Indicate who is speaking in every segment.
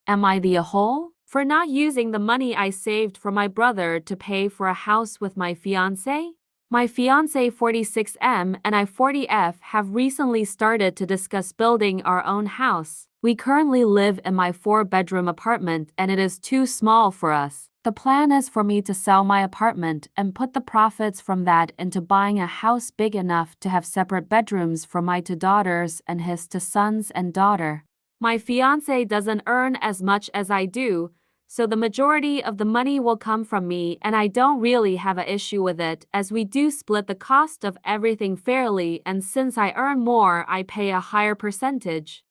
Speaker 1: Am I the Ahole? For not using the money I saved for my brother to pay for a house with my fiancé? My fiancé 46M and I 40F have recently started to discuss building our own house. We currently live in my 4-bedroom apartment and it is too small for us. The plan is for me to sell my apartment and put the profits from that into buying a house big enough to have separate bedrooms for my 2 daughters and his 2 sons and daughter. My fiancé doesn't earn as much as I do, so the majority of the money will come from me and I don't really have an issue with it as we do split the cost of everything fairly and since I earn more I pay a higher percentage.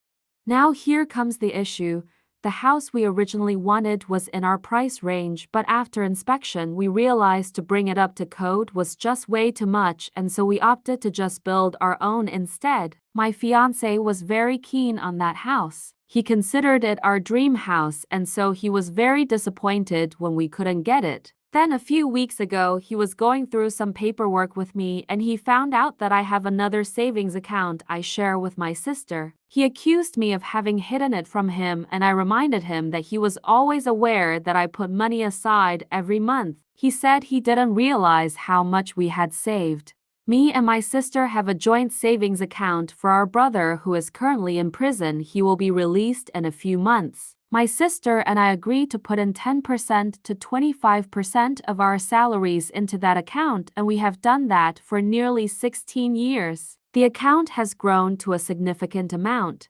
Speaker 1: Now here comes the issue. The house we originally wanted was in our price range but after inspection we realized to bring it up to code was just way too much and so we opted to just build our own instead. My fiancé was very keen on that house. He considered it our dream house and so he was very disappointed when we couldn't get it. Then a few weeks ago he was going through some paperwork with me and he found out that I have another savings account I share with my sister. He accused me of having hidden it from him and I reminded him that he was always aware that I put money aside every month. He said he didn't realize how much we had saved. Me and my sister have a joint savings account for our brother who is currently in prison. He will be released in a few months. My sister and I agreed to put in 10% to 25% of our salaries into that account and we have done that for nearly 16 years. The account has grown to a significant amount.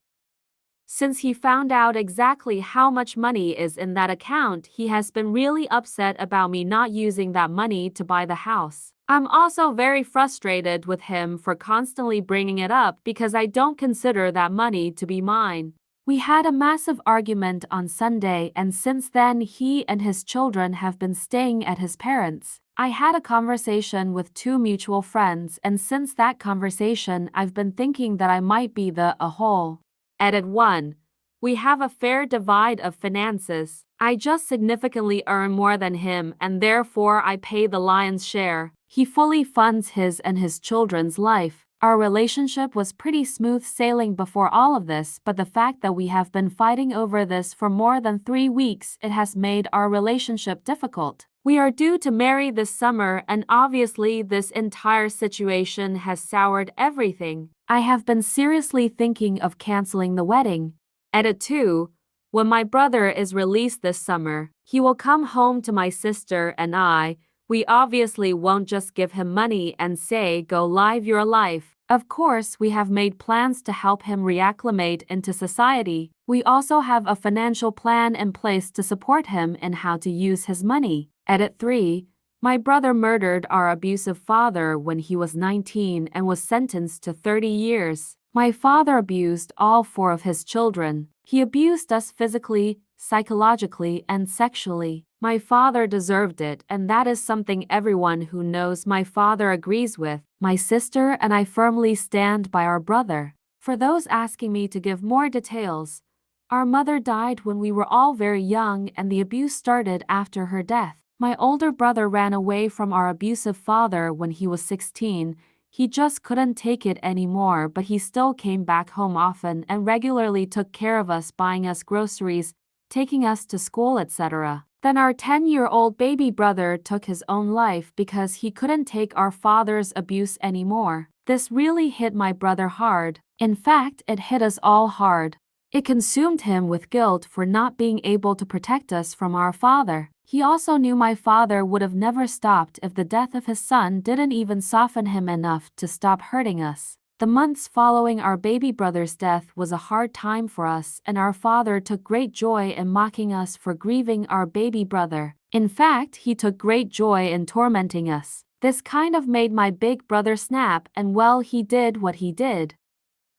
Speaker 1: Since he found out exactly how much money is in that account, he has been really upset about me not using that money to buy the house. I'm also very frustrated with him for constantly bringing it up because I don't consider that money to be mine. We had a massive argument on Sunday and since then he and his children have been staying at his parents'. I had a conversation with 2 mutual friends and since that conversation I've been thinking that I might be the Ahole. Edit 1. We have a fair divide of finances. I just significantly earn more than him and therefore I pay the lion's share. He fully funds his and his children's life. Our relationship was pretty smooth sailing before all of this, but the fact that we have been fighting over this for more than 3 weeks, it has made our relationship difficult. We are due to marry this summer and obviously this entire situation has soured everything. I have been seriously thinking of canceling the wedding. Edit 2. When my brother is released this summer, he will come home to my sister and I. We obviously won't just give him money and say, go live your life. Of course, we have made plans to help him reacclimate into society. We also have a financial plan in place to support him in how to use his money. Edit 3. My brother murdered our abusive father when he was 19 and was sentenced to 30 years. My father abused all 4 of his children. He abused us physically, psychologically, and sexually. My father deserved it, and that is something everyone who knows my father agrees with. My sister and I firmly stand by our brother. For those asking me to give more details, our mother died when we were all very young and the abuse started after her death. My older brother ran away from our abusive father when he was 16. He just couldn't take it anymore, but he still came back home often and regularly took care of us, buying us groceries, taking us to school, etc. Then our 10-year-old baby brother took his own life because he couldn't take our father's abuse anymore. This really hit my brother hard. In fact, it hit us all hard. It consumed him with guilt for not being able to protect us from our father. He also knew my father would have never stopped if the death of his son didn't even soften him enough to stop hurting us. The months following our baby brother's death was a hard time for us, and our father took great joy in mocking us for grieving our baby brother. In fact, he took great joy in tormenting us. This kind of made my big brother snap, and well, he did what he did.